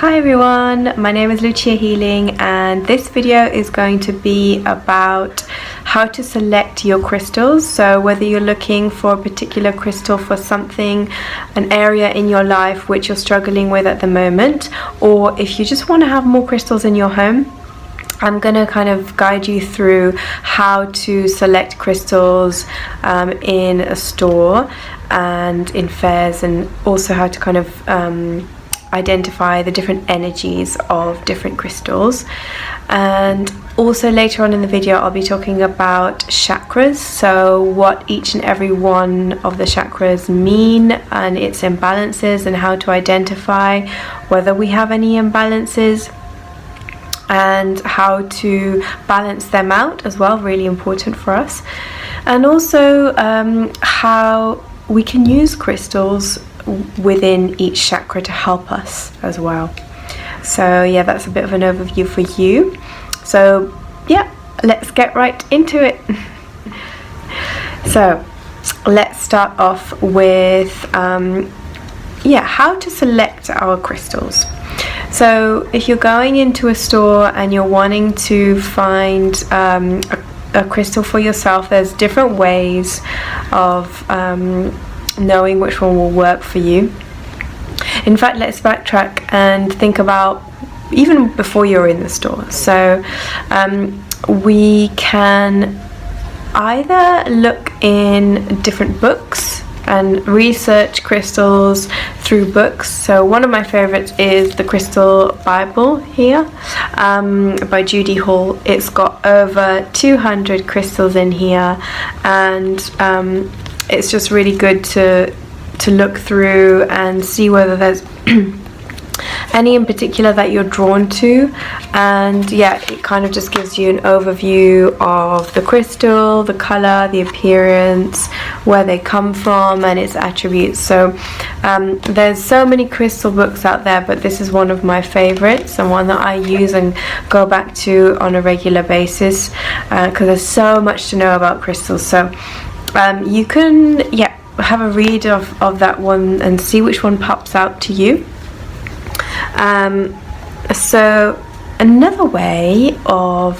Hi everyone, my name is Lucia Healing, and this video is going to be about how to select your crystals. So whether you're looking for a particular crystal for something, an area in your life which you're struggling with at the moment, or if you just want to have more crystals in your home, I'm going to kind of guide you through how to select crystals in a store and in fairs, and also how to kind of identify the different energies of different crystals. And also later on in the video I'll be talking about chakras, so what each and every one of the chakras mean and its imbalances, and how to identify whether we have any imbalances and how to balance them out as well, really important for us. And also how we can use crystals within each chakra to help us as well. So yeah, that's a bit of an overview for you. So yeah, let's get right into it. So let's start off with how to select our crystals. So if you're going into a store and you're wanting to find a crystal for yourself, there's different ways of knowing which one will work for you. In fact, let's backtrack and think about even before you're in the store. So we can either look in different books and research crystals through books. So one of my favorites is the Crystal Bible here by Judy Hall. It's got over 200 crystals in here, and it's just really good to look through and see whether there's any in particular that you're drawn to. And yeah, it kind of just gives you an overview of the crystal, the color, the appearance, where they come from, and its attributes. So there's so many crystal books out there, but this is one of my favorites and one that I use and go back to on a regular basis because there's so much to know about crystals. So you can have a read of that one and see which one pops out to you. So another way of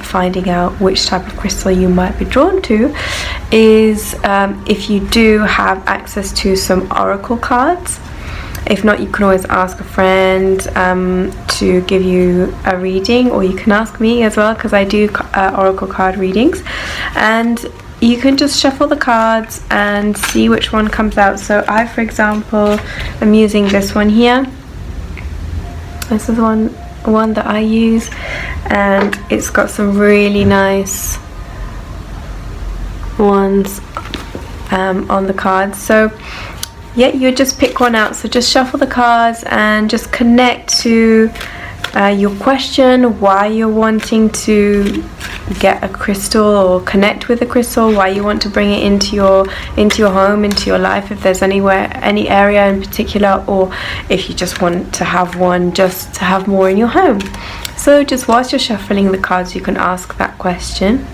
finding out which type of crystal you might be drawn to is if you do have access to some oracle cards. If not, you can always ask a friend to give you a reading, or you can ask me as well, because I do oracle card readings, and you can just shuffle the cards and see which one comes out. So I, for example, am using this one here. This is one that I use, and it's got some really nice ones on the cards. So yeah, you just pick one out. So just shuffle the cards and just connect to your question, why you're wanting to get a crystal or connect with a crystal, why you want to bring it into your home, into your life, if there's any area in particular, or if you just want to have one just to have more in your home. So just whilst you're shuffling the cards, you can ask that question,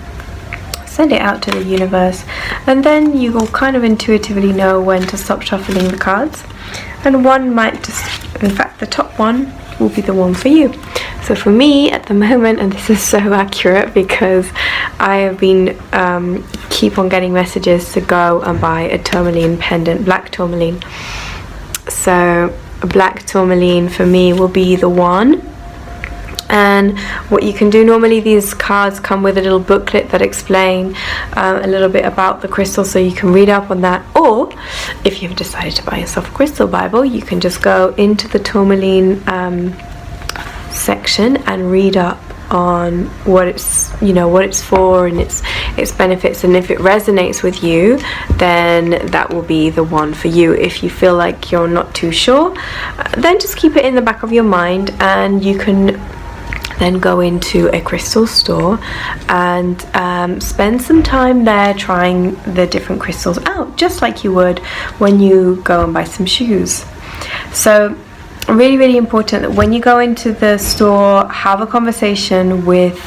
send it out to the universe, and then you will kind of intuitively know when to stop shuffling the cards, and one might just, in fact the top one will be the one for you. So for me at the moment, and this is so accurate because I have been keep on getting messages to go and buy a tourmaline pendant, black tourmaline. So a black tourmaline for me will be the one. And what you can do, normally these cards come with a little booklet that explain a little bit about the crystal, so you can read up on that. Or if you've decided to buy yourself a crystal Bible, you can just go into the tourmaline section and read up on what it's for and its benefits, and if it resonates with you, then that will be the one for you. If you feel like you're not too sure, then just keep it in the back of your mind, and you can then go into a crystal store and spend some time there trying the different crystals out, just like you would when you go and buy some shoes. So really, really important that when you go into the store, have a conversation with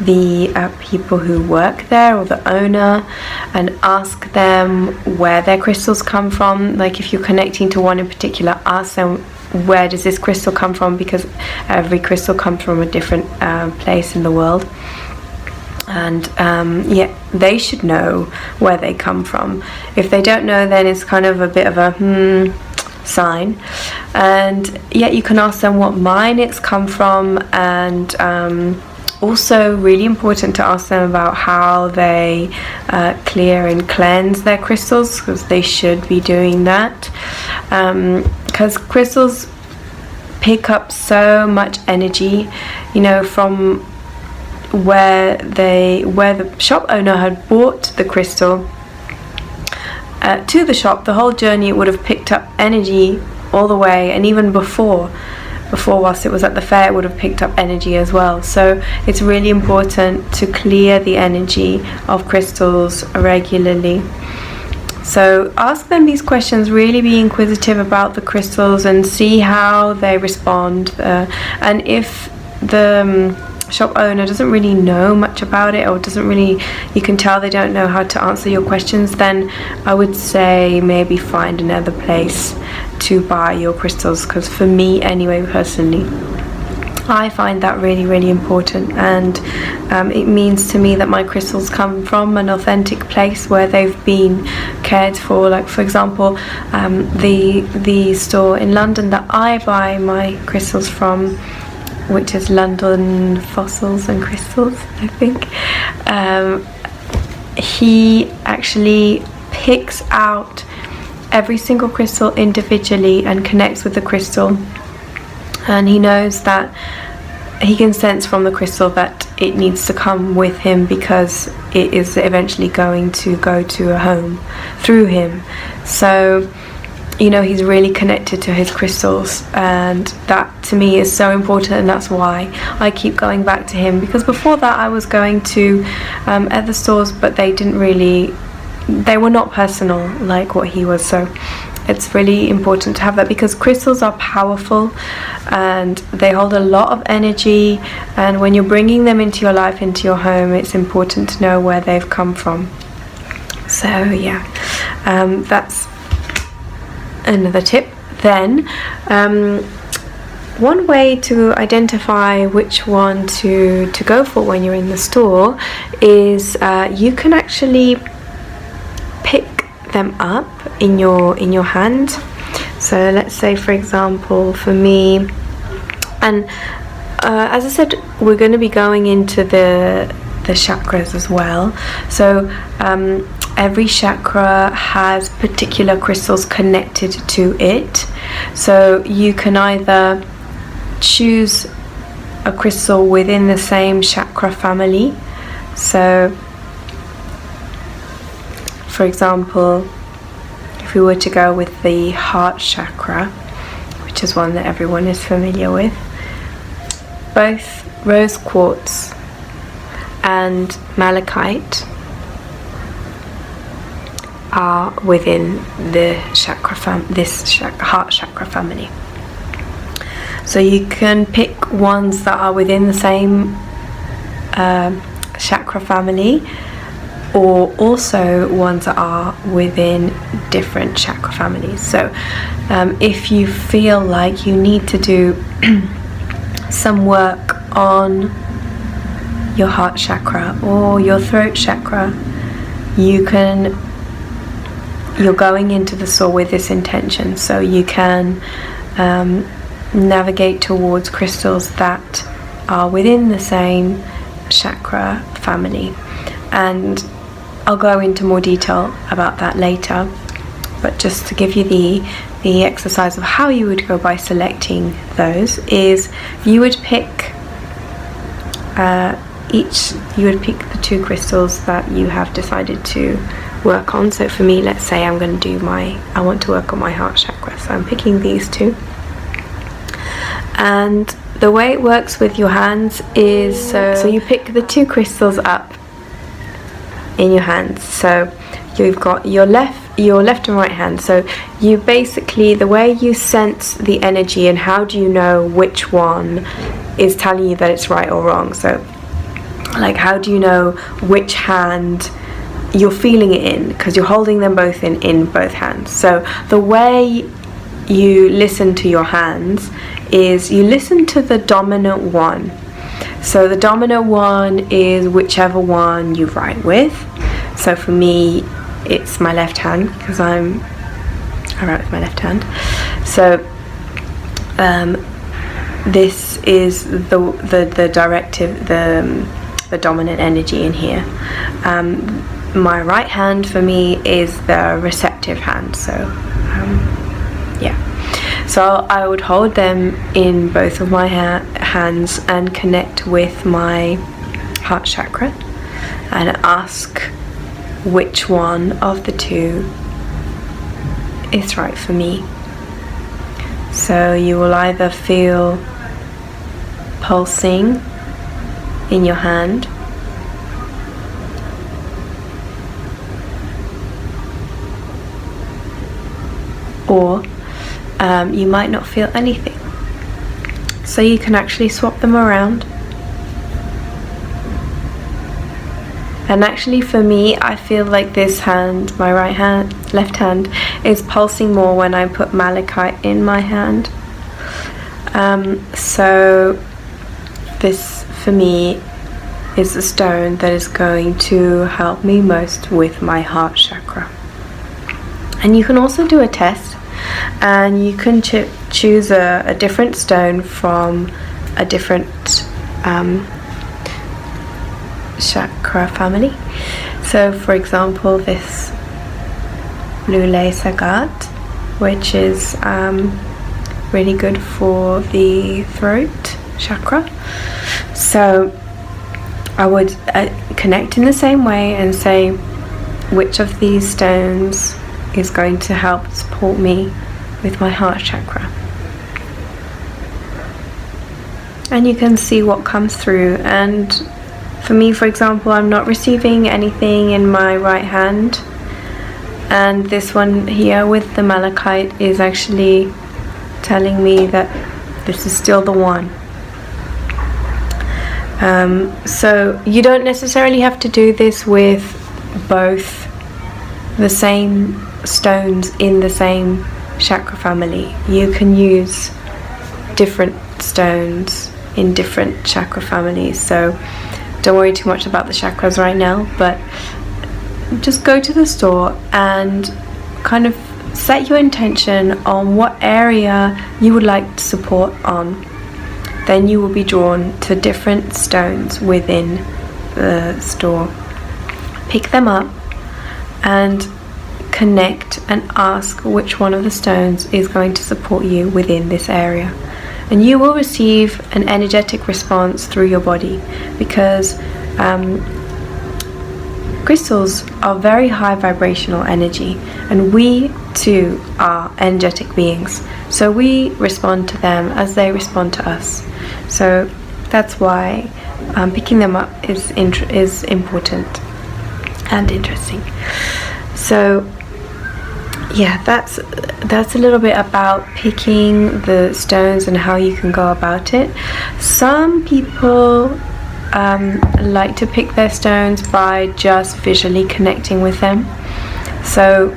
the people who work there or the owner, and ask them where their crystals come from. Like if you're connecting to one in particular, ask them where does this crystal come from, because every crystal comes from a different place in the world. And yeah, they should know where they come from. If they don't know, then it's kind of a bit of a sign. And yeah, you can ask them what mine it's come from, and also really important to ask them about how they clear and cleanse their crystals, because they should be doing that, because crystals pick up so much energy, you know, from where the shop owner had bought the crystal to the shop. The whole journey, it would have picked up energy all the way, and even before whilst it was at the fair, it would have picked up energy as well. So it's really important to clear the energy of crystals regularly. So ask them these questions, really be inquisitive about the crystals and see how they respond, and if the shop owner doesn't really know much about it, or you can tell they don't know how to answer your questions, then I would say maybe find another place to buy your crystals, because for me anyway, personally, I find that really, really important, and it means to me that my crystals come from an authentic place where they've been cared for. Like, for example, the store in London that I buy my crystals from, which is London Fossils and Crystals, I think, he actually picks out every single crystal individually and connects with the crystal, and he knows that he can sense from the crystal that it needs to come with him, because it is eventually going to go to a home through him. So, you know, he's really connected to his crystals, and that to me is so important, and that's why I keep going back to him, because before that I was going to other stores, but they were not personal like what he was. So it's really important to have that, because crystals are powerful and they hold a lot of energy, and when you're bringing them into your life, into your home, it's important to know where they've come from. So yeah, that's another tip. Then one way to identify which one to go for when you're in the store is you can actually pick them up in your hand. So let's say, for example, for me, and as I said, we're going to be going into the chakras as well. So every chakra has particular crystals connected to it. So you can either choose a crystal within the same chakra family. So, for example, if we were to go with the heart chakra, which is one that everyone is familiar with, both rose quartz and malachite are within the heart chakra family. So you can pick ones that are within the same chakra family, or also ones that are within different chakra families. So if you feel like you need to do some work on your heart chakra or your throat chakra, you're going into the store with this intention, so you can navigate towards crystals that are within the same chakra family. And I'll go into more detail about that later, but just to give you the exercise of how you would go by selecting those is you would pick the two crystals that you have decided to work on. So for me, let's say I want to work on my heart chakra, so I'm picking these two. And the way it works with your hands is so you pick the two crystals up in your hands. So you've got your left and right hand. So you basically, the way you sense the energy and how do you know which one is telling you that it's right or wrong. So like, how do you know which hand you're feeling it in, because you're holding them both in both hands. So the way you listen to your hands is you listen to the dominant one. So the dominant one is whichever one you write with. So for me, it's my left hand, because I write with my left hand. So this is the directive, the dominant energy in here. My right hand for me is the receptive hand. So yeah. So I would hold them in both of my hands and connect with my heart chakra and ask which one of the two is right for me. So you will either feel pulsing in your hand, or you might not feel anything. So you can actually swap them around. And actually for me, I feel like this hand, my left hand, is pulsing more when I put malachite in my hand. So this for me is the stone that is going to help me most with my heart chakra. And you can also do a test, and you can choose a different stone from a different chakra family. So for example, this Lucia, which is really good for the throat chakra. So I would connect in the same way and say which of these stones is going to help support me with my heart chakra. And you can see what comes through. And for me, for example, I'm not receiving anything in my right hand, and this one here with the malachite is actually telling me that this is still the one. So you don't necessarily have to do this with both the same stones in the same chakra family. You can use different stones in different chakra families. So don't worry too much about the chakras right now, but just go to the store and kind of set your intention on what area you would like support on. Then you will be drawn to different stones within the store. Pick them up and connect and ask which one of the stones is going to support you within this area. And you will receive an energetic response through your body, because crystals are very high vibrational energy, and we too are energetic beings. So we respond to them as they respond to us. So that's why picking them up is important and interesting. So yeah, that's a little bit about picking the stones and how you can go about it. Some people like to pick their stones by just visually connecting with them. So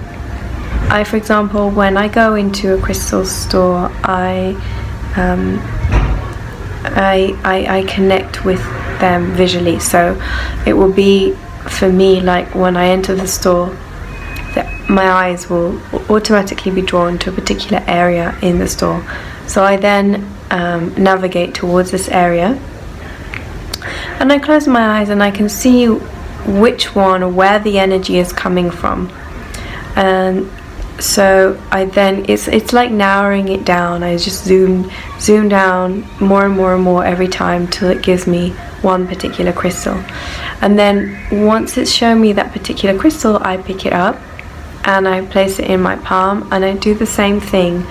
I, for example, when I go into a crystal store, I connect with them visually. So it will be, for me, like when I enter the store, that my eyes will automatically be drawn to a particular area in the store. So I then navigate towards this area, and I close my eyes and I can see which one or where the energy is coming from. And so I then, it's like narrowing it down. I just zoom down more and more and more every time till it gives me one particular crystal. And then once it's shown me that particular crystal, I pick it up and I place it in my palm, and I do the same thing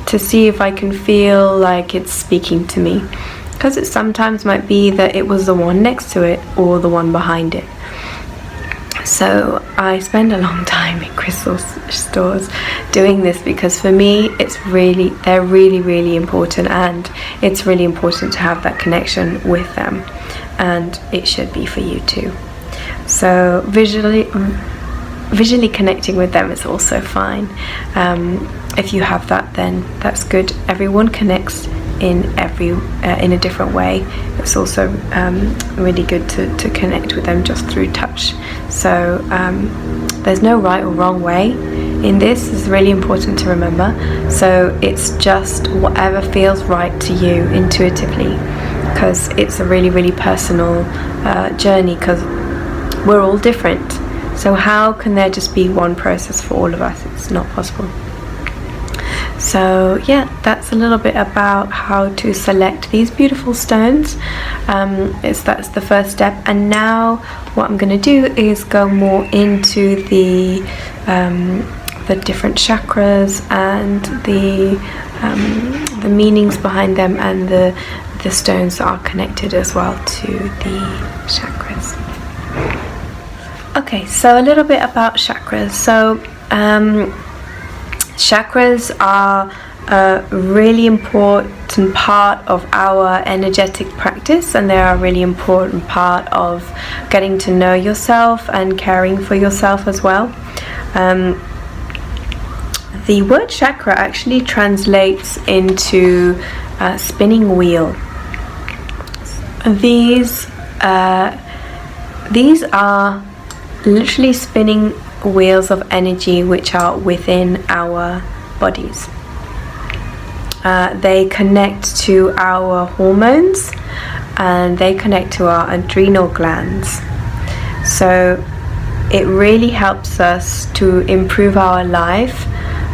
to see if I can feel like it's speaking to me, because it sometimes might be that it was the one next to it or the one behind it. So I spend a long time in crystal stores doing this, because for me they're really important, and it's really important to have that connection with them, and it should be for you too. So visually connecting with them is also fine. If you have that, then that's good. Everyone connects in a different way. It's also really good to connect with them just through touch. So there's no right or wrong way in this. Is really important to remember. So it's just whatever feels right to you intuitively, because it's a really, really personal journey, because we're all different. So how can there just be one process for all of us? It's not possible. So yeah, that's a little bit about how to select these beautiful stones. That's the first step. And now what I'm going to do is go more into the different chakras and the meanings behind them, and the stones that are connected as well to the chakras. Okay, so a little bit about chakras. So chakras are a really important part of our energetic practice, and they are a really important part of getting to know yourself and caring for yourself as well. The word chakra actually translates into spinning wheel. These are literally spinning wheels of energy which are within our bodies. They connect to our hormones, and they connect to our adrenal glands. So it really helps us to improve our life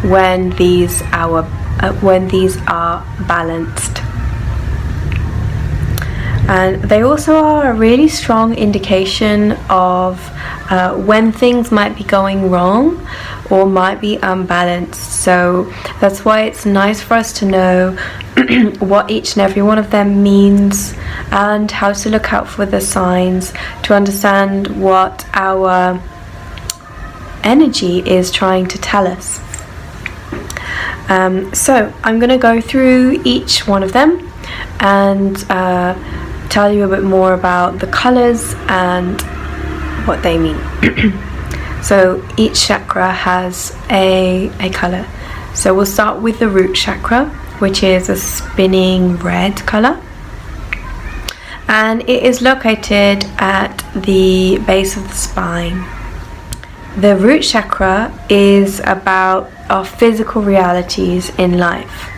when these are balanced. And they also are a really strong indication of when things might be going wrong or might be unbalanced. So that's why it's nice for us to know what each and every one of them means, and how to look out for the signs to understand what our energy is trying to tell us. So I'm going to go through each one of them and tell you a bit more about the colors and what they mean. So each chakra has a color. So we'll start with the root chakra, which is a spinning red color, and it is located at the base of the spine. The root chakra is about our physical realities in life.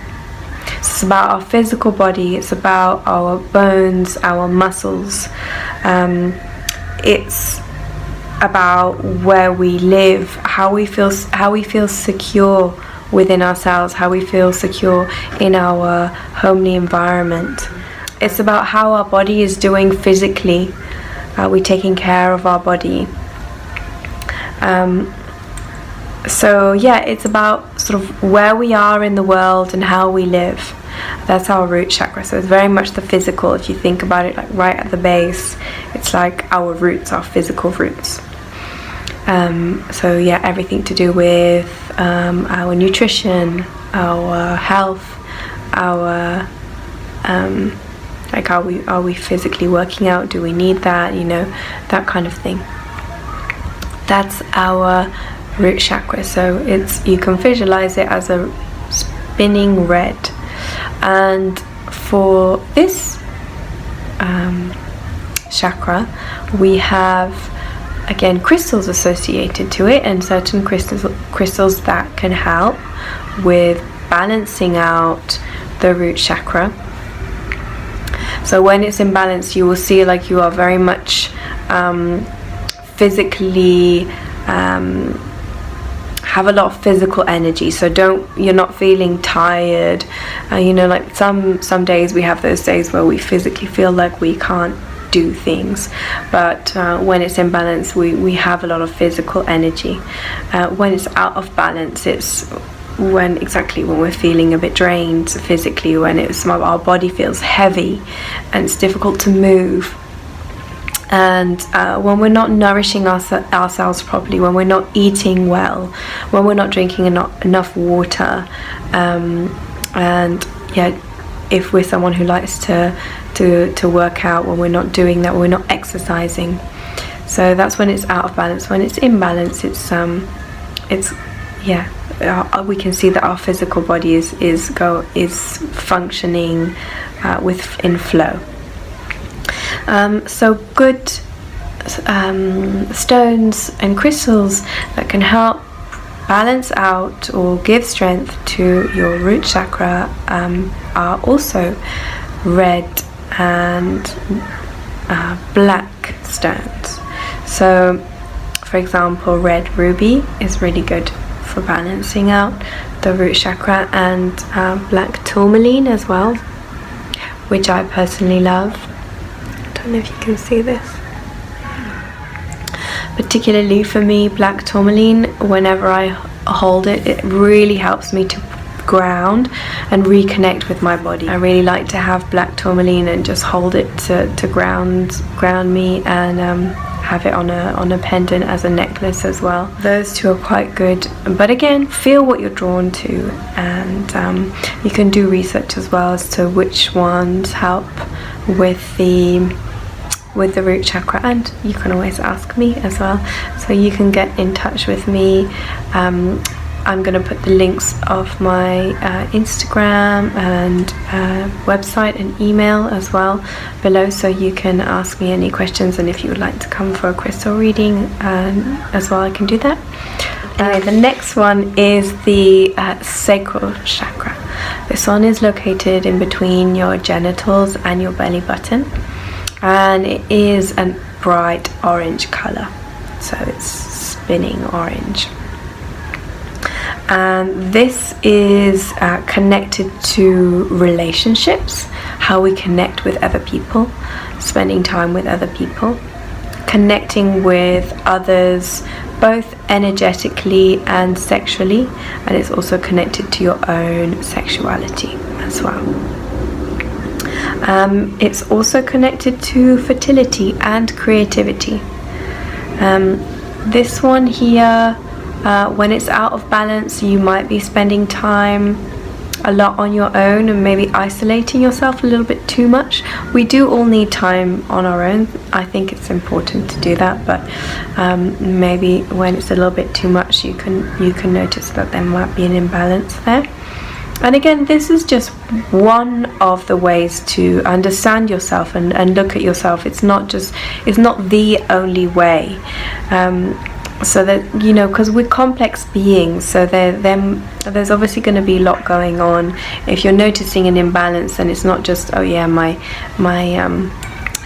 It's about our physical body, it's about our bones, our muscles. It's about where we live, how we feel secure within ourselves, how we feel secure in our homely environment. It's about how our body is doing physically. Are we taking care of our body? So yeah, it's about sort of where we are in the world and how we live. That's our root chakra. So it's very much the physical. If you think about it, like right at the base, it's like our roots, our physical roots. So yeah, everything to do with our nutrition, our health, our like are we physically working out? Do we need that? You know, that kind of thing. That's our root chakra. So you can visualize it as a spinning red. And for this chakra, we have again crystals associated to it, and certain crystals that can help with balancing out the root chakra. So when it's in balance, you will see like you are very much physically have a lot of physical energy. So you're not feeling tired. You know, like some days we have those days where we physically feel like we can't do things, but when it's in balance, we have a lot of physical energy. When it's out of balance, it's when we're feeling a bit drained physically, when our body feels heavy and it's difficult to move. And when we're not nourishing ourselves properly, when we're not eating well, when we're not drinking enough water, and yeah, if we're someone who likes to work out, when we're not doing that, when we're not exercising. So that's when it's out of balance. When it's in balance, it's we can see that our physical body is functioning in flow. So good stones and crystals that can help balance out or give strength to your root chakra are also red and black stones. So for example, red ruby is really good for balancing out the root chakra, and black tourmaline as well, which I personally love. I don't know if you can see this. Particularly for me, black tourmaline, whenever I hold it, it really helps me to ground and reconnect with my body. I really like to have black tourmaline and just hold it to ground me, and have it on a pendant as a necklace as well. Those two are quite good, but again, feel what you're drawn to, and you can do research as well as to which ones help with the root chakra, and you can always ask me as well, so you can get in touch with me. I'm going to put the links of my Instagram and website and email as well below, so you can ask me any questions, and if you would like to come for a crystal reading as well, I can do that. Anyway, the next one is the sacral chakra. This one is located in between your genitals and your belly button, and it is a bright orange color, so it's spinning orange. And this is connected to relationships, how we connect with other people, spending time with other people, connecting with others both energetically and sexually, and it's also connected to your own sexuality as well. It's also connected to fertility and creativity. This one here, when it's out of balance, you might be spending time a lot on your own and maybe isolating yourself a little bit too much. We do all need time on our own. I think it's important to do that, but maybe when it's a little bit too much, you can notice that there might be an imbalance there. And again, this is just one of the ways to understand yourself and look at yourself. It's not the only way. So that, you know, because we're complex beings, so there's obviously going to be a lot going on. If you're noticing an imbalance, then it's not just, oh yeah, my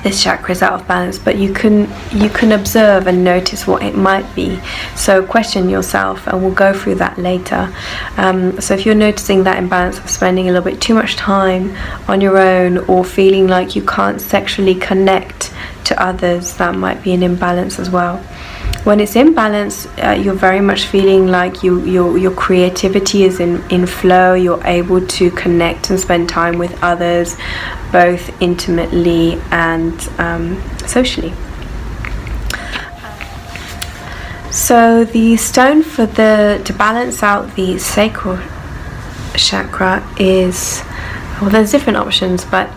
this chakra is out of balance, but you can observe and notice what it might be. So question yourself, and we'll go through that later. So if you're noticing that imbalance of spending a little bit too much time on your own, or feeling like you can't sexually connect to others, that might be an imbalance as well. When it's in balance, you're very much feeling like your creativity is in flow. You're able to connect and spend time with others, both intimately and socially. So the stone to balance out the sacral chakra is, well, there's different options, but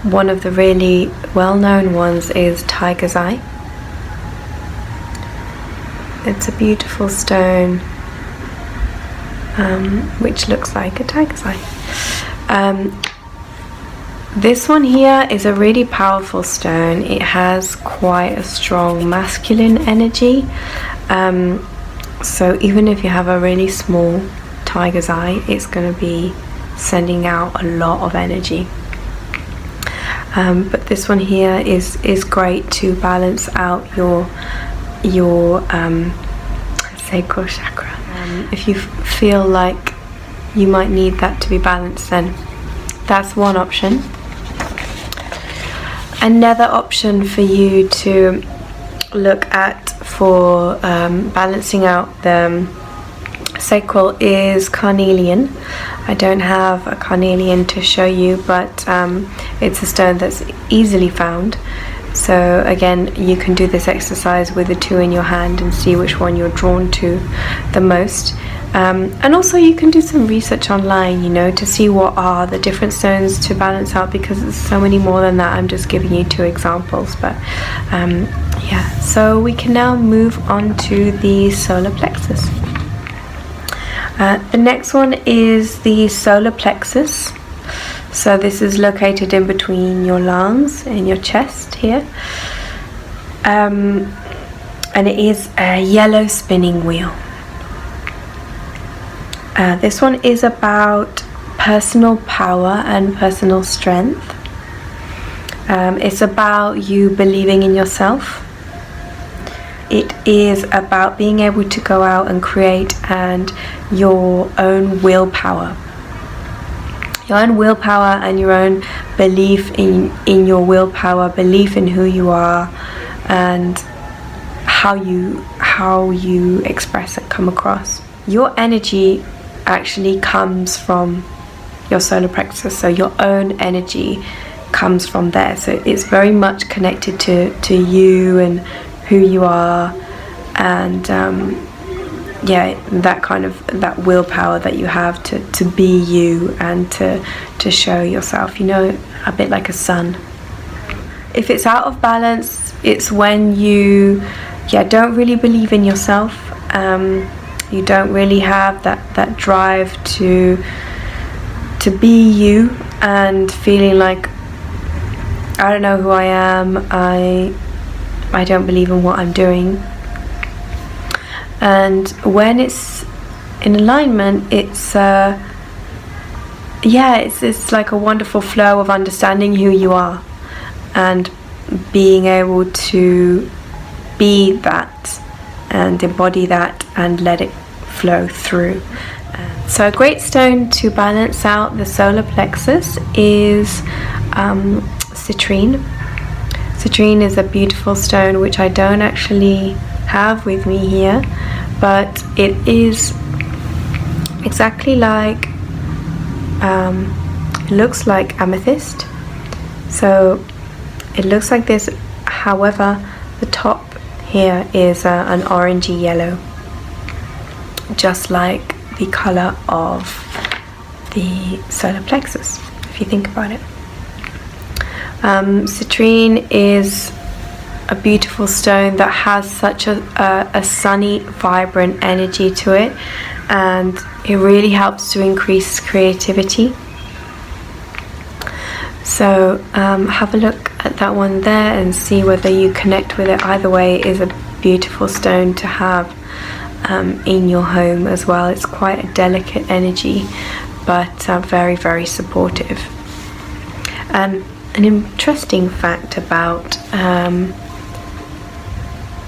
one of the really well-known ones is tiger's eye. It's a beautiful stone, which looks like a tiger's eye. This one here is a really powerful stone. It has quite a strong masculine energy. So even if you have a really small tiger's eye, it's going to be sending out a lot of energy. But this one here is great to balance out your sacral chakra. If you feel like you might need that to be balanced, then that's one option. Another option for you to look at for balancing out the sacral is carnelian. I don't have a carnelian to show you, but it's a stone that's easily found. So again, you can do this exercise with the two in your hand and see which one you're drawn to the most. And also you can do some research online, you know, to see what are the different stones to balance out, because there's so many more than that. I'm just giving you 2 examples, but yeah. So we can now move on to the solar plexus. The next one is the solar plexus. So this is located in between your lungs and your chest here. And it is a yellow spinning wheel. This one is about personal power and personal strength. It's about you believing in yourself. It is about being able to go out and create and your own willpower. Your own willpower and your own belief in your willpower, belief in who you are, and how you express and come across. Your energy actually comes from your solar plexus, so your own energy comes from there. So it's very much connected to you and who you are, and yeah, that willpower that you have to be you and to show yourself, you know, a bit like a sun. If it's out of balance, it's when you don't really believe in yourself. You don't really have that drive to be you, and feeling like, I don't know who I am, I don't believe in what I'm doing. And when it's in alignment, it's like a wonderful flow of understanding who you are and being able to be that and embody that and let it flow through. So a great stone to balance out the solar plexus is citrine. Citrine is a beautiful stone which I don't actually have with me here, but it is exactly like, it looks like amethyst. So it looks like this, however the top here is an orangey yellow, just like the color of the solar plexus, if you think about it. Citrine is a beautiful stone that has such a sunny, vibrant energy to it, and it really helps to increase creativity. So have a look at that one there and see whether you connect with it. Either way, it is a beautiful stone to have in your home as well. It's quite a delicate energy, but very, very supportive. An interesting fact about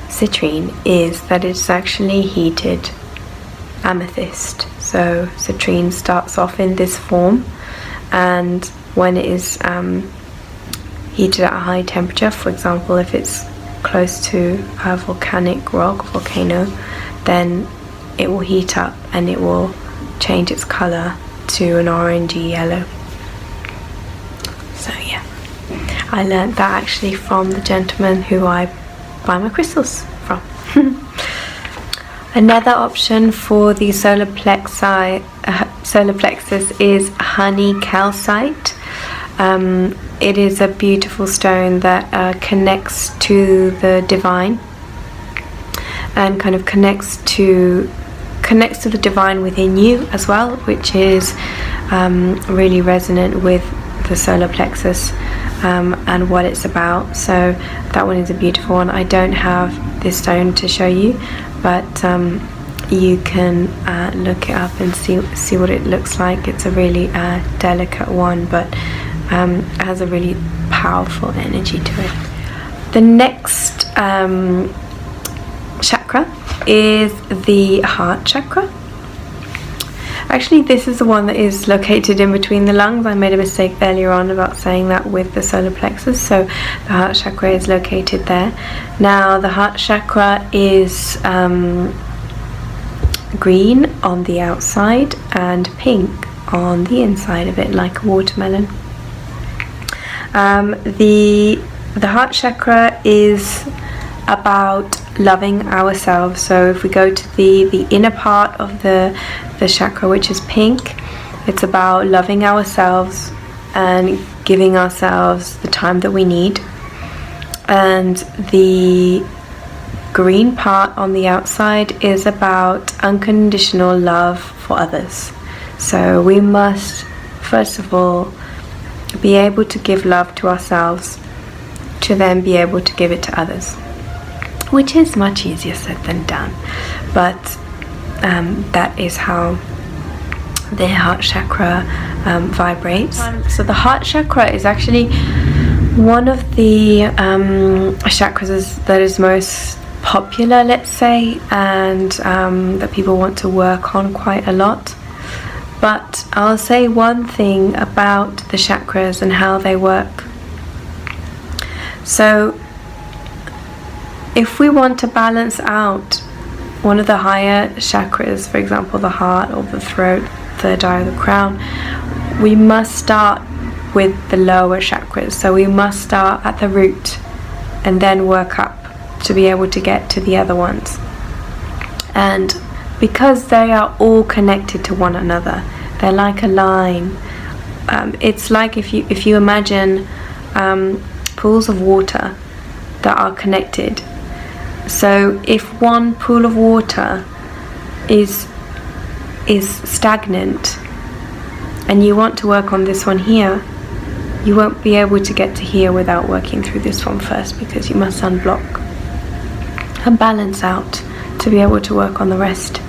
citrine is that it's actually heated amethyst. So citrine starts off in this form, and when it is heated at a high temperature, for example if it's close to a volcanic rock, volcano, then it will heat up and it will change its color to an orangey yellow. So yeah, I learned that actually from the gentleman who I buy my crystals from. Another option for the solar plexus is honey calcite. It is a beautiful stone that connects to the divine and kind of connects to the divine within you as well, which is really resonant with the solar plexus and what it's about. So that one is a beautiful one. I don't have this stone to show you, but you can look it up and see what it looks like. It's a really delicate one, but it has a really powerful energy to it. The next chakra is the heart chakra. Actually, this is the one that is located in between the lungs. I made a mistake earlier on about saying that with the solar plexus. So the heart chakra is located there. Now the heart chakra is green on the outside and pink on the inside of it, like a watermelon. The heart chakra is about loving ourselves. So if we go to the inner part of the chakra, which is pink, it's about loving ourselves and giving ourselves the time that we need. And the green part on the outside is about unconditional love for others. So we must, first of all, be able to give love to ourselves, to then be able to give it to others, which is much easier said than done, but that is how the heart chakra vibrates. So the heart chakra is actually one of the chakras that is most popular, let's say, and that people want to work on quite a lot. But I'll say one thing about the chakras and how they work. So if we want to balance out one of the higher chakras, for example the heart or the throat, third eye or the crown, we must start with the lower chakras. So we must start at the root and then work up to be able to get to the other ones. And because they are all connected to one another, they're like a line. It's like if you imagine pools of water that are connected. So if one pool of water is stagnant and you want to work on this one here, you won't be able to get to here without working through this one first, because you must unblock and balance out to be able to work on the rest.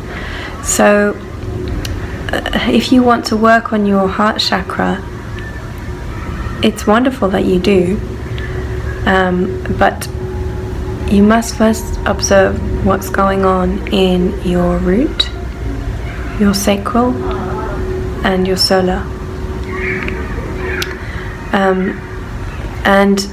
So if you want to work on your heart chakra, it's wonderful that you do, but you must first observe what's going on in your root, your sacral, and your solar. And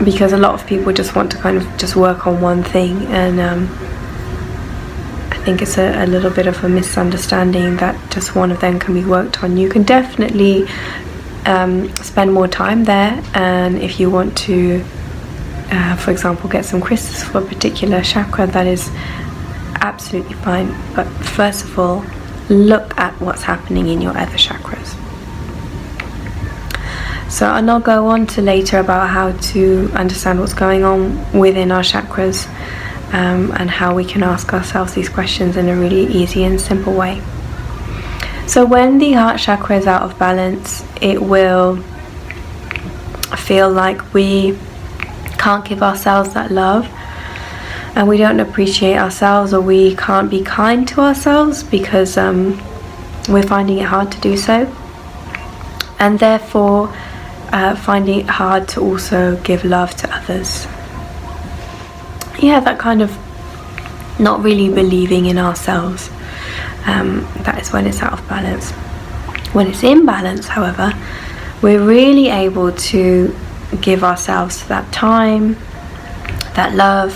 because a lot of people just want to kind of just work on one thing, and I think it's a little bit of a misunderstanding that just one of them can be worked on. You can definitely spend more time there, and if you want to for example get some crystals for a particular chakra, that is absolutely fine. But first of all, look at what's happening in your other chakras. So, and I'll go on to later about how to understand what's going on within our chakras, and how we can ask ourselves these questions in a really easy and simple way. So when the heart chakra is out of balance, it will feel like we can't give ourselves that love, and we don't appreciate ourselves, or we can't be kind to ourselves because we're finding it hard to do so, and therefore finding it hard to also give love to others. Yeah, that kind of not really believing in ourselves. That is when it's out of balance. When it's in balance, however, we're really able to give ourselves that time, that love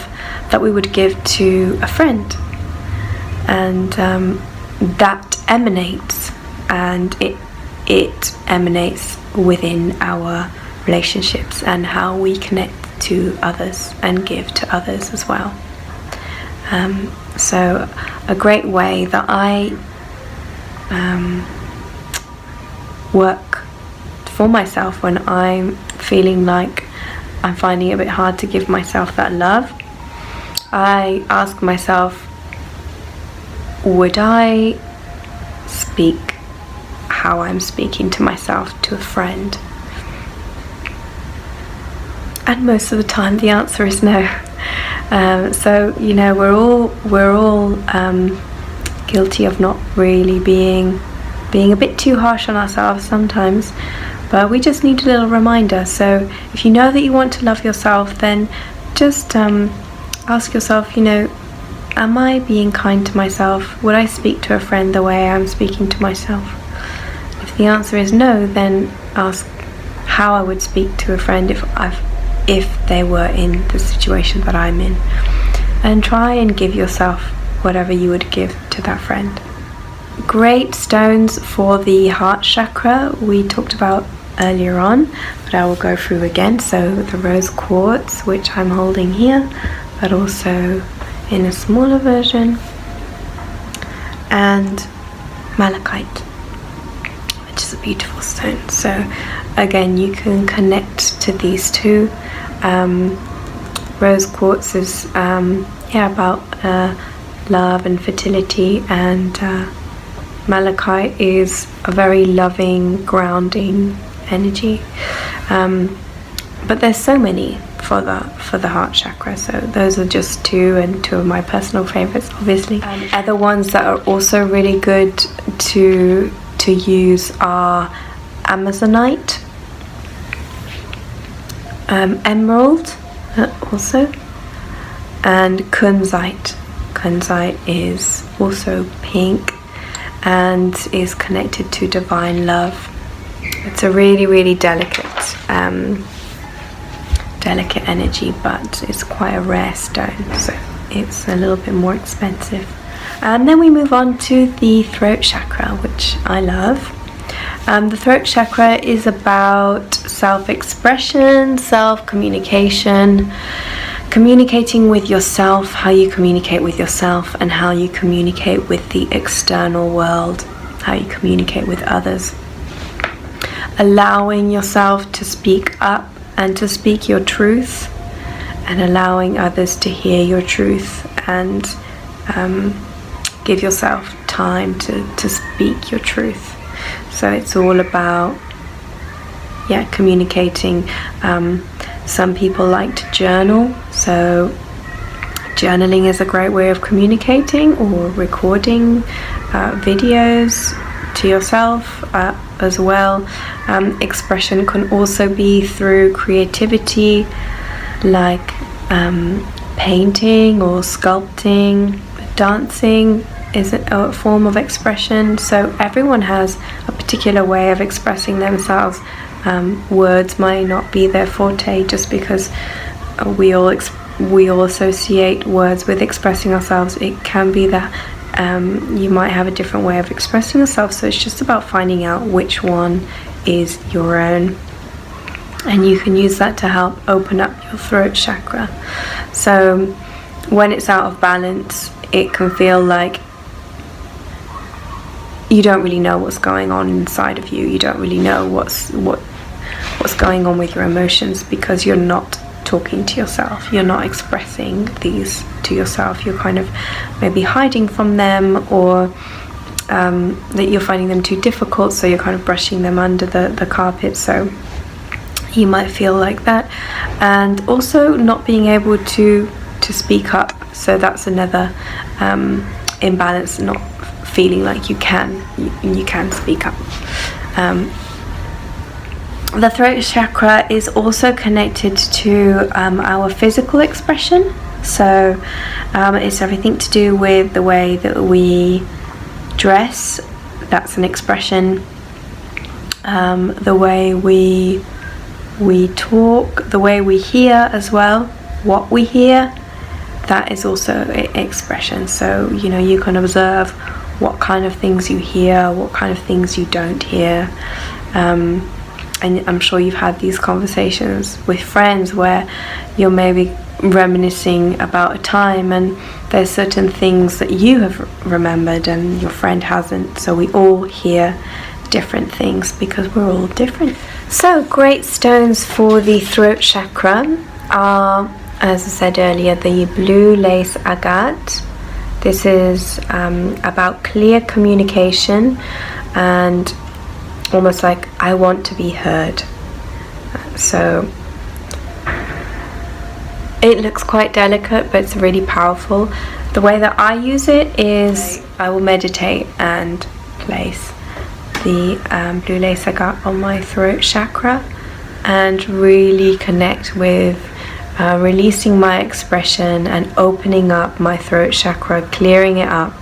that we would give to a friend, and that emanates, and it emanates within our relationships and how we connect to others and give to others as well. So a great way that I work for myself when I'm feeling like I'm finding it a bit hard to give myself that love, I ask myself, would I speak how I'm speaking to myself to a friend? And most of the time the answer is no. So you know, we're all guilty of not really being a bit too harsh on ourselves sometimes, but we just need a little reminder. So if you know that you want to love yourself, then just ask yourself, you know, am I being kind to myself? Would I speak to a friend the way I'm speaking to myself? If the answer is no, then ask how I would speak to a friend if they were in the situation that I'm in, and try and give yourself whatever you would give to that friend. Great stones for the heart chakra. We talked about earlier on, but I will go through again. So the rose quartz, which I'm holding here, but also in a smaller version, and malachite, which is a beautiful stone. So again, you can connect to these two. Rose quartz is about love and fertility, and malachite is a very loving, grounding energy. But there's so many for the heart chakra, so those are just two, and two of my personal favorites, obviously. Other ones that are also really good to use are amazonite, emerald also, and kunzite. Kunzite is also pink and is connected to divine love. It's a really, really delicate energy, but it's quite a rare stone, so it's a little bit more expensive. And then we move on to the throat chakra, which I love. The throat chakra is about self-expression, self-communication, communicating with yourself, how you communicate with yourself, and how you communicate with the external world, how you communicate with others. Allowing yourself to speak up and to speak your truth, and allowing others to hear your truth, and give yourself time to speak your truth. So it's all about communicating. Some people like to journal, so journaling is a great way of communicating, or recording videos to yourself as well. Expression can also be through creativity, like painting or sculpting. Dancing is a form of expression, so everyone has a particular way of expressing themselves. Words might not be their forte, just because we all associate words with expressing ourselves. It can be that you might have a different way of expressing yourself, so it's just about finding out which one is your own, and you can use that to help open up your throat chakra. So when it's out of balance, it can feel like you don't really know what's going on inside of you. You don't really know what's going on with your emotions, because you're not talking to yourself. You're not expressing these to yourself. You're kind of maybe hiding from them, or that you're finding them too difficult, so you're kind of brushing them under the carpet. So you might feel like that, and also not being able to speak up. So that's another imbalance, not feeling like you can speak up. The throat chakra is also connected to our physical expression. So it's everything to do with the way that we dress. That's an expression. The way we talk, the way we hear as well, what we hear, that is also an expression. So you can observe what kind of things you hear, what kind of things you don't hear. And I'm sure you've had these conversations with friends where you're maybe reminiscing about a time, and there's certain things that you have remembered and your friend hasn't. So we all hear different things because we're all different. So great stones for the throat chakra are, as I said earlier, the blue lace agate. This is about clear communication and almost like I want to be heard. So it looks quite delicate, but it's really powerful. The way that I use it is I will meditate and place the blue lace agate on my throat chakra and really connect with releasing my expression and opening up my throat chakra, clearing it up.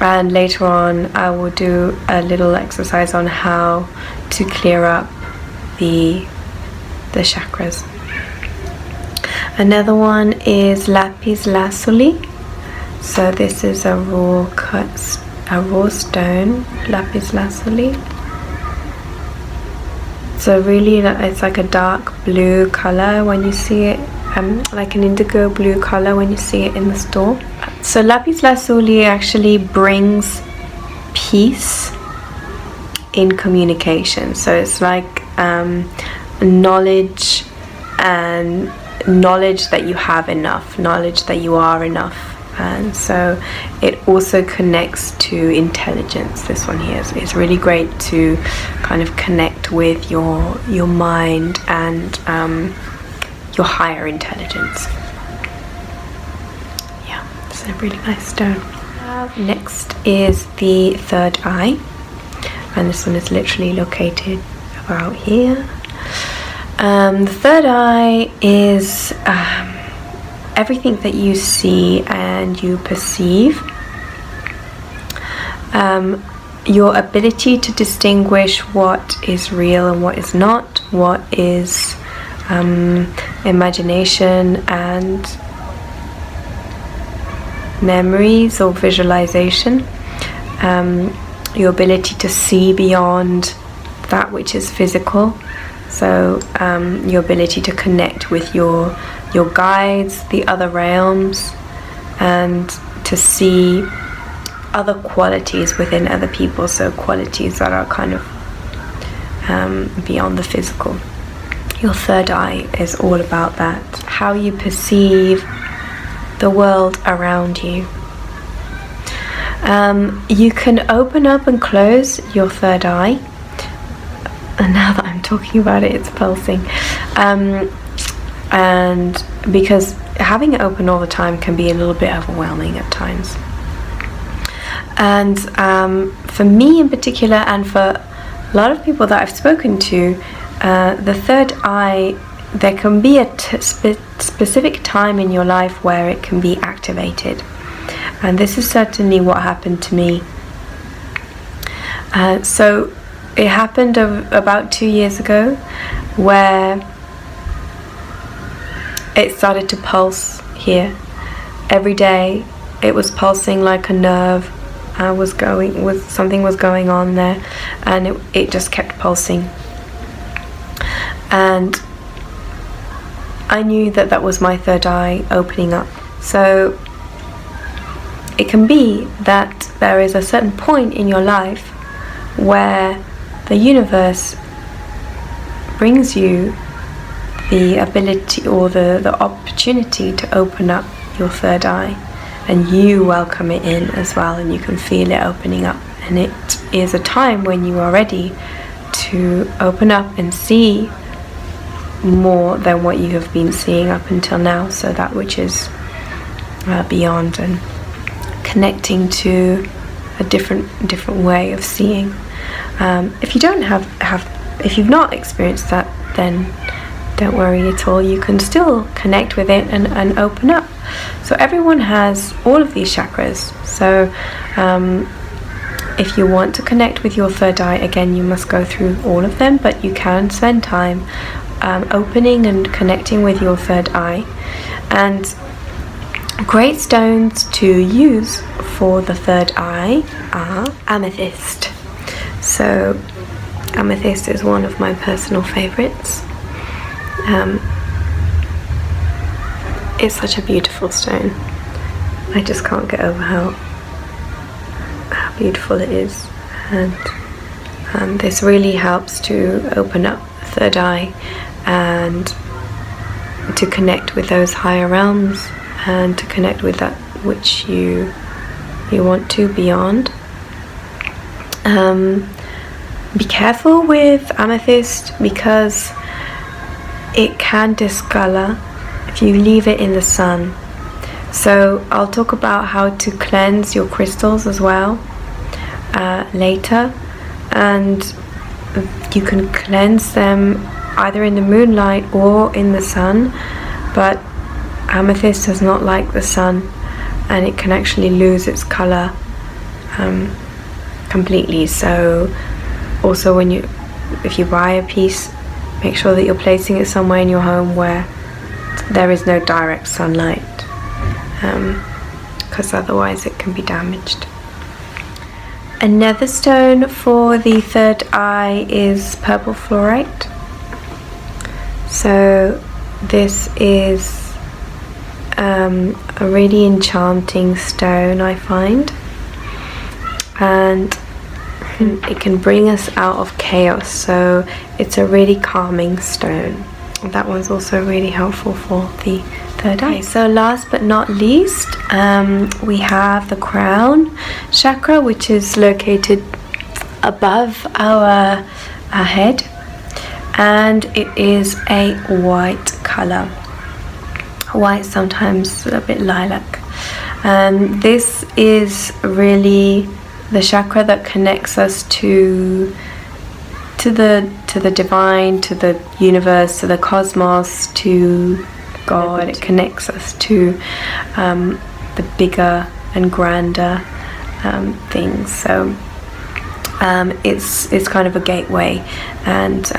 And later on I will do a little exercise on how to clear up the chakras. Another one is lapis lazuli. So this is a raw stone, lapis lazuli. So really, it's like a dark blue color when you see it, like an indigo blue color when you see it in the store. So lapis lazuli actually brings peace in communication. So it's like knowledge, and knowledge that you have enough, knowledge that you are enough. And so it also connects to intelligence. This one here is really great to kind of connect with your mind and your higher intelligence. Yeah, it's a really nice stone. Next is the third eye, and this one is literally located about here. The third eye is everything that you see and you perceive, your ability to distinguish what is real and what is not, what is imagination and memories or visualization, your ability to see beyond that which is physical. So your ability to connect with your guides, the other realms, and to see other qualities within other people, so qualities that are kind of beyond the physical. Your third eye is all about that, how you perceive the world around you. You can open up and close your third eye, and now that I'm talking about it, it's pulsing. And because having it open all the time can be a little bit overwhelming at times. And for me in particular, and for a lot of people that I've spoken to, the third eye, there can be a specific time in your life where it can be activated. And this is certainly what happened to me. So it happened about 2 years ago, where it started to pulse here every day. It was pulsing like a nerve. Something was going on there, and it just kept pulsing. And I knew that was my third eye opening up. So it can be that there is a certain point in your life where the universe brings you the ability or the opportunity to open up your third eye, and you welcome it in as well, and you can feel it opening up. And it is a time when you are ready to open up and see more than what you have been seeing up until now, so that which is beyond, and connecting to a different way of seeing. If you don't if you've not experienced that, then don't worry at all. You can still connect with it and open up. So everyone has all of these chakras. So if you want to connect with your third eye, again, you must go through all of them, but you can spend time opening and connecting with your third eye. And great stones to use for the third eye are amethyst. So amethyst is one of my personal favorites. It's such a beautiful stone. I just can't get over how beautiful it is, and this really helps to open up the third eye and to connect with those higher realms, and to connect with that which you want to beyond. Be careful with amethyst, because it can discolor if you leave it in the sun. So I'll talk about how to cleanse your crystals as well later, and you can cleanse them either in the moonlight or in the sun, but amethyst does not like the sun, and it can actually lose its color completely. So also if you buy a piece, make sure that you're placing it somewhere in your home where there is no direct sunlight, because otherwise it can be damaged. Another stone for the third eye is purple fluorite. So this is a really enchanting stone, I find, and it can bring us out of chaos, so it's a really calming stone. That one's also really helpful for the third eye. So last but not least, we have the crown chakra, which is located above our head, and it is a white color. White, sometimes a bit lilac, and this is really the chakra that connects us to the divine, to the universe, to the cosmos, to God. It connects us to the bigger and grander things. So it's kind of a gateway, and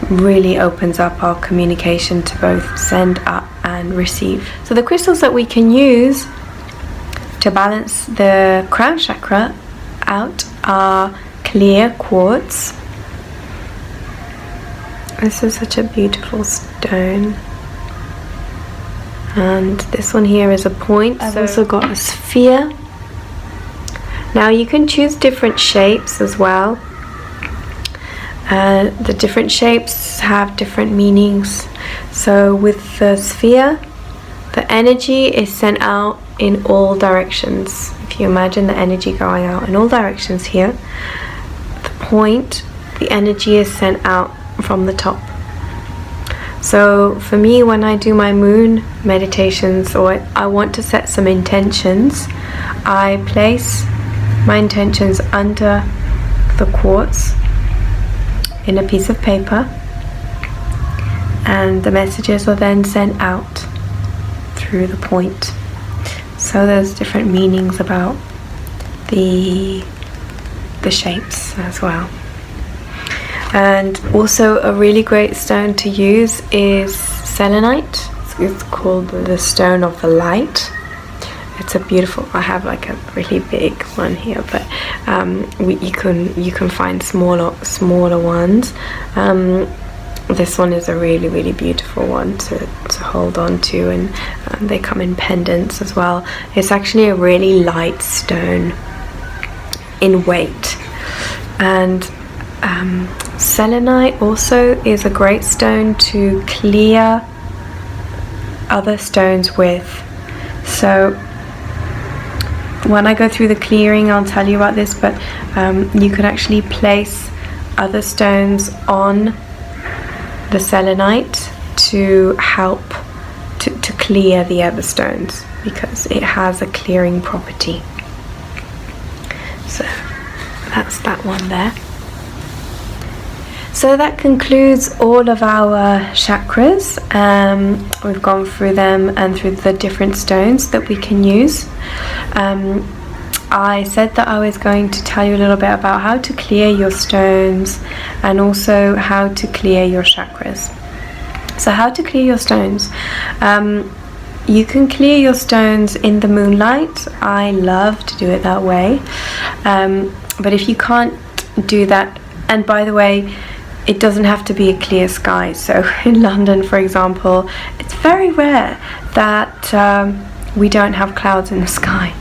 really opens up our communication to both send up and receive. So the crystals that we can use to balance the crown chakra out are clear quartz. This is such a beautiful stone, and this one here is a point. I've also got a sphere. Now you can choose different shapes as well. The different shapes have different meanings. So with the sphere, the energy is sent out in all directions. If you imagine the energy going out in all directions here, the point, the energy is sent out from the top. So for me, when I do my moon meditations, or I want to set some intentions, I place my intentions under the quartz in a piece of paper, and the messages are then sent out through the point. So there's different meanings about the shapes as well. And also a really great stone to use is selenite. It's called the stone of the light. It's a beautiful, I have like a really big one here, but you can find smaller ones. This one is a really beautiful one to hold on to, and they come in pendants as well. It's actually a really light stone in weight. And selenite also is a great stone to clear other stones with. So when I go through the clearing, I'll tell you about this, but you can actually place other stones on the selenite to help to clear the other stones, because it has a clearing property. So that's that one there. So that concludes all of our chakras. We've gone through them and through the different stones that we can use. I said that I was going to tell you a little bit about how to clear your stones, and also how to clear your chakras. So how to clear your stones. You can clear your stones in the moonlight. I love to do it that way. But if you can't do that, and by the way, it doesn't have to be a clear sky. So in London, for example, it's very rare that we don't have clouds in the sky.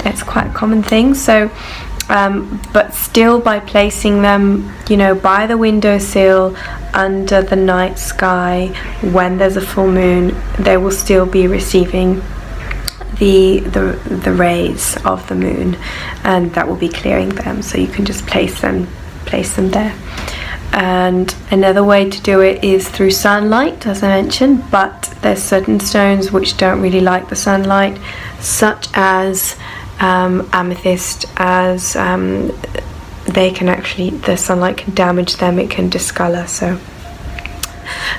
It's quite a common thing. So but still, by placing them, you know, by the windowsill under the night sky when there's a full moon, they will still be receiving the rays of the moon, and that will be clearing them. So you can just place them there. And another way to do it is through sunlight, as I mentioned, but there's certain stones which don't really like the sunlight, such as amethyst, as they can actually, the sunlight can damage them, it can discolor. So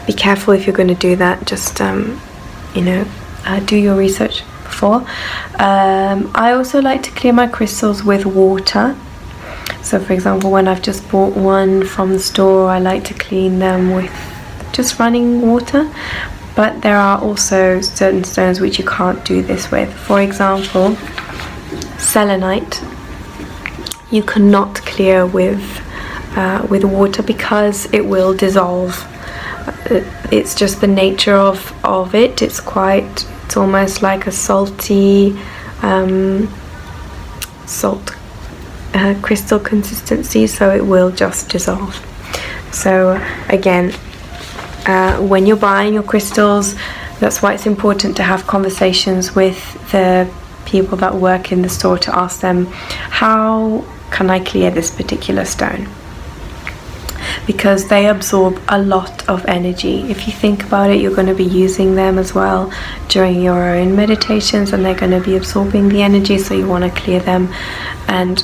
be careful if you're going to do that. Just do your research before. I also like to clear my crystals with water. So for example, when I've just bought one from the store, I like to clean them with just running water. But there are also certain stones which you can't do this with. For example, selenite. you cannot clear with water because it will dissolve. It's just the nature of it. It's almost like a salty salt crystal consistency, so it will just dissolve. So again, when you're buying your crystals, that's why it's important to have conversations with the people that work in the store to ask them, how can I clear this particular stone? Because they absorb a lot of energy. If you think about it, you're going to be using them as well during your own meditations, and they're going to be absorbing the energy, so you want to clear them. And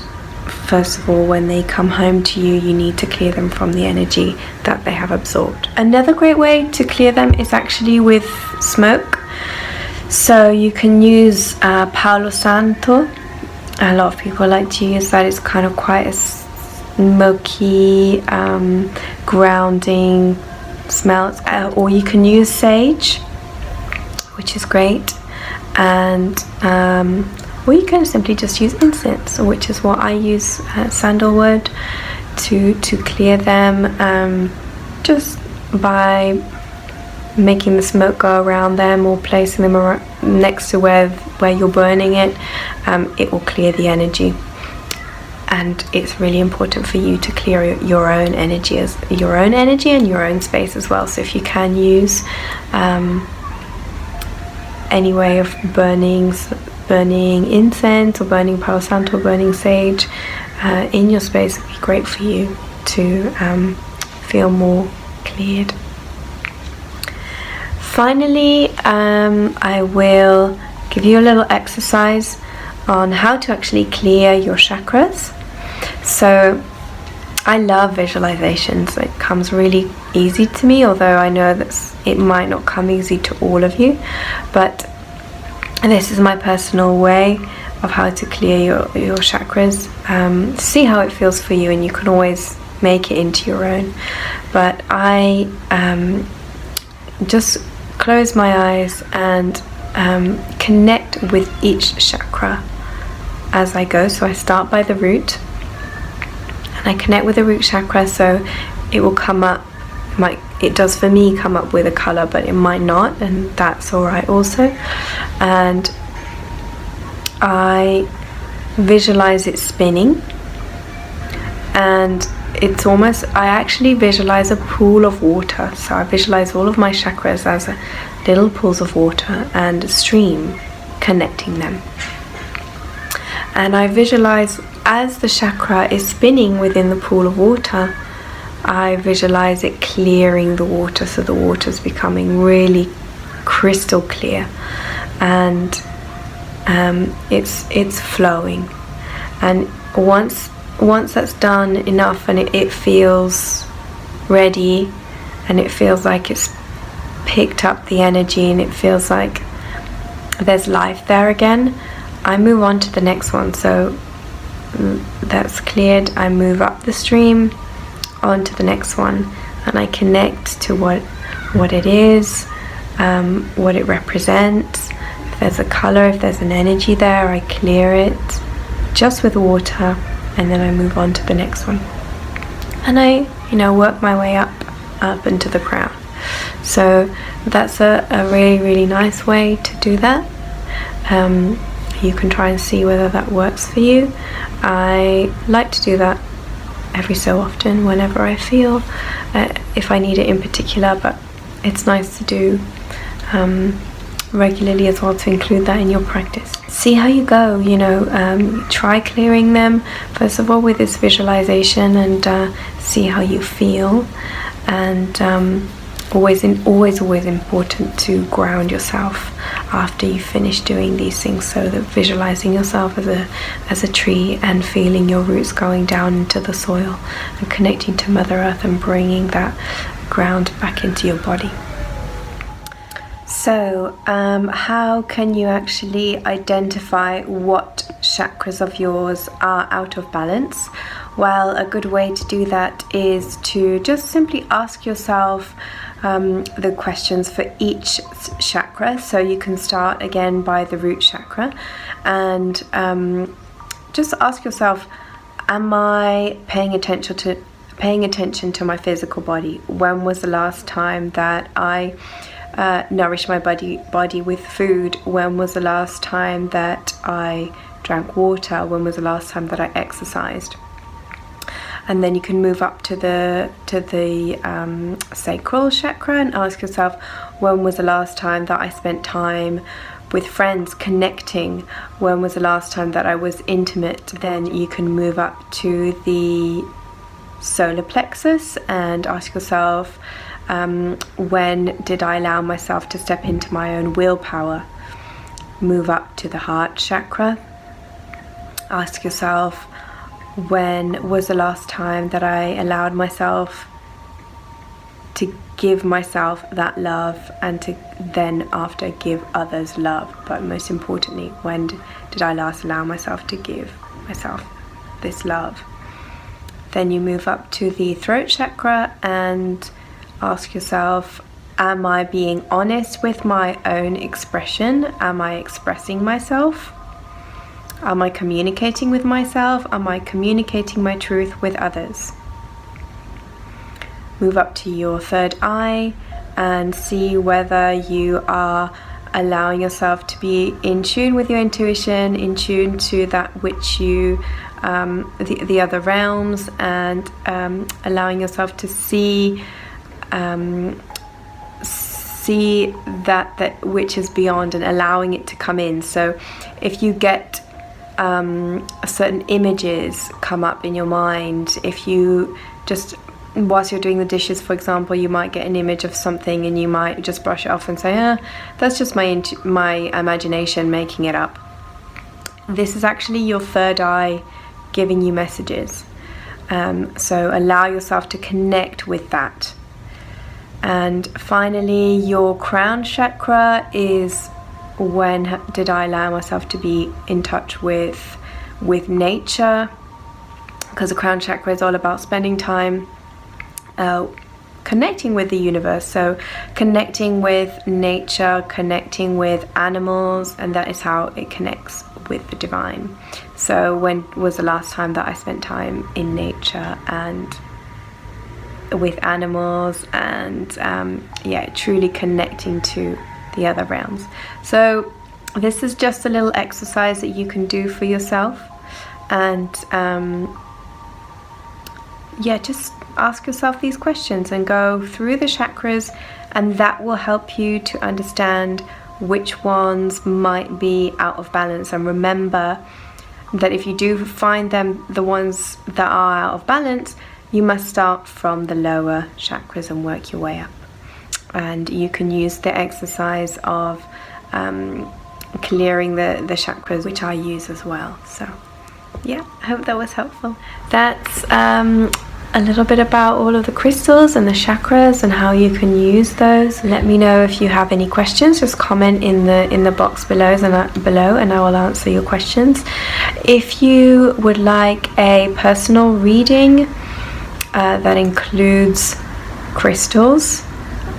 first of all, when they come home to you, you need to clear them from the energy that they have absorbed. Another great way to clear them is actually with smoke. So you can use Palo Santo. A lot of people like to use that. It's kind of quite a smoky, grounding smell. Or you can use sage, which is great. And or you can simply just use incense, which is what I use, sandalwood, to clear them, just by making the smoke go around them or placing them next to where you're burning it. It will clear the energy. And it's really important for you to clear your own energy and your own space as well. So if you can use any way of burning incense or burning Palo Santo or burning sage in your space, would be great for you to feel more cleared. Finally, I will give you a little exercise on how to actually clear your chakras. So I love visualizations. It comes really easy to me, although I know that it might not come easy to all of you, but this is my personal way of how to clear your chakras. See how it feels for you, and you can always make it into your own. But I just close my eyes and connect with each chakra as I go. So I start by the root, and I connect with the root chakra, so it will come up, it does for me come up with a color, but it might not, and that's all right also. And I visualize it spinning, and it's almost, I actually visualize a pool of water. So I visualize all of my chakras as little pools of water and a stream connecting them. And I visualize, as the chakra is spinning within the pool of water, I visualize it clearing the water, so the water's becoming really crystal clear, and it's flowing. And once that's done enough, and it feels ready, and it feels like it's picked up the energy, and it feels like there's life there again, I move on to the next one. So that's cleared, I move up the stream onto the next one, and I connect to what it is, what it represents. If there's a color, if there's an energy there, I clear it just with water, and then I move on to the next one, and I work my way up into the crown. So that's a really nice way to do that. You can try and see whether that works for you. I like to do that every so often, whenever I feel, if I need it in particular, but it's nice to do regularly as well, to include that in your practice. See how you go, try clearing them first of all with this visualization, and see how you feel. And always important to ground yourself after you finish doing these things, so that visualizing yourself as a tree, and feeling your roots going down into the soil and connecting to Mother Earth, and bringing that ground back into your body. So how can you actually identify what chakras of yours are out of balance? Well, a good way to do that is to just simply ask yourself the questions for each chakra. So you can start again by the root chakra, and just ask yourself, am I paying attention to my physical body? When was the last time that I nourished my body with food? When was the last time that I drank water? When was the last time that I exercised? And then you can move up to the sacral chakra and ask yourself, when was the last time that I spent time with friends, connecting? When was the last time that I was intimate? Then you can move up to the solar plexus and ask yourself, when did I allow myself to step into my own willpower? Move up to the heart chakra. Ask yourself, when was the last time that I allowed myself to give myself that love, and to then after give others love? But most importantly, when did I last allow myself to give myself this love? Then you move up to the throat chakra and ask yourself, am I being honest with my own expression? Am I expressing myself? Am I communicating with myself? Am I communicating my truth with others? Move up to your third eye and see whether you are allowing yourself to be in tune with your intuition, in tune to that which you, the other realms, and allowing yourself to see that which is beyond, and allowing it to come in. So if you get certain images come up in your mind, if you just, whilst you're doing the dishes, for example, you might get an image of something and you might just brush it off and say, that's just my imagination making it up. This is actually your third eye giving you messages. So allow yourself to connect with that. And finally, your crown chakra is, when did I allow myself to be in touch with nature? Because the crown chakra is all about spending time connecting with the universe. So connecting with nature, connecting with animals, and that is how it connects with the divine. So when was the last time that I spent time in nature and with animals, and truly connecting to the other realms? So this is just a little exercise that you can do for yourself, and just ask yourself these questions and go through the chakras, and that will help you to understand which ones might be out of balance. And remember that if you do find them, the ones that are out of balance, you must start from the lower chakras and work your way up. And you can use the exercise of clearing the chakras, which I use as well. So yeah, I hope that was helpful. That's a little bit about all of the crystals and the chakras and how you can use those. Let me know if you have any questions. Just comment in the box below and I will answer your questions. If you would like a personal reading that includes crystals,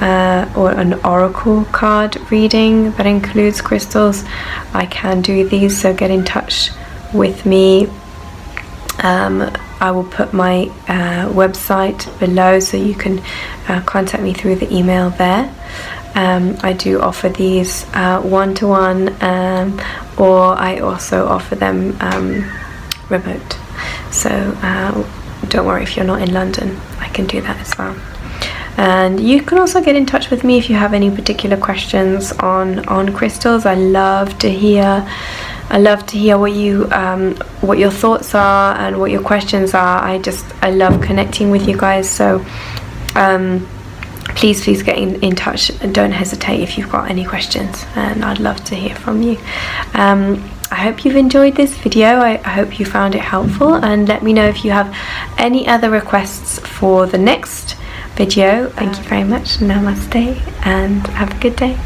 or an oracle card reading that includes crystals, I can do these, so get in touch with me. I will put my website below, so you can contact me through the email there. I do offer these one-to-one, or I also offer them remote. So don't worry if you're not in London, I can do that as well. And you can also get in touch with me if you have any particular questions on crystals. I love to hear what your thoughts are and what your questions are. I love connecting with you guys. So please get in touch, and don't hesitate if you've got any questions, and I'd love to hear from you. I hope you've enjoyed this video. I hope you found it helpful, and let me know if you have any other requests for the next video. Thank you very much. Namaste, and have a good day.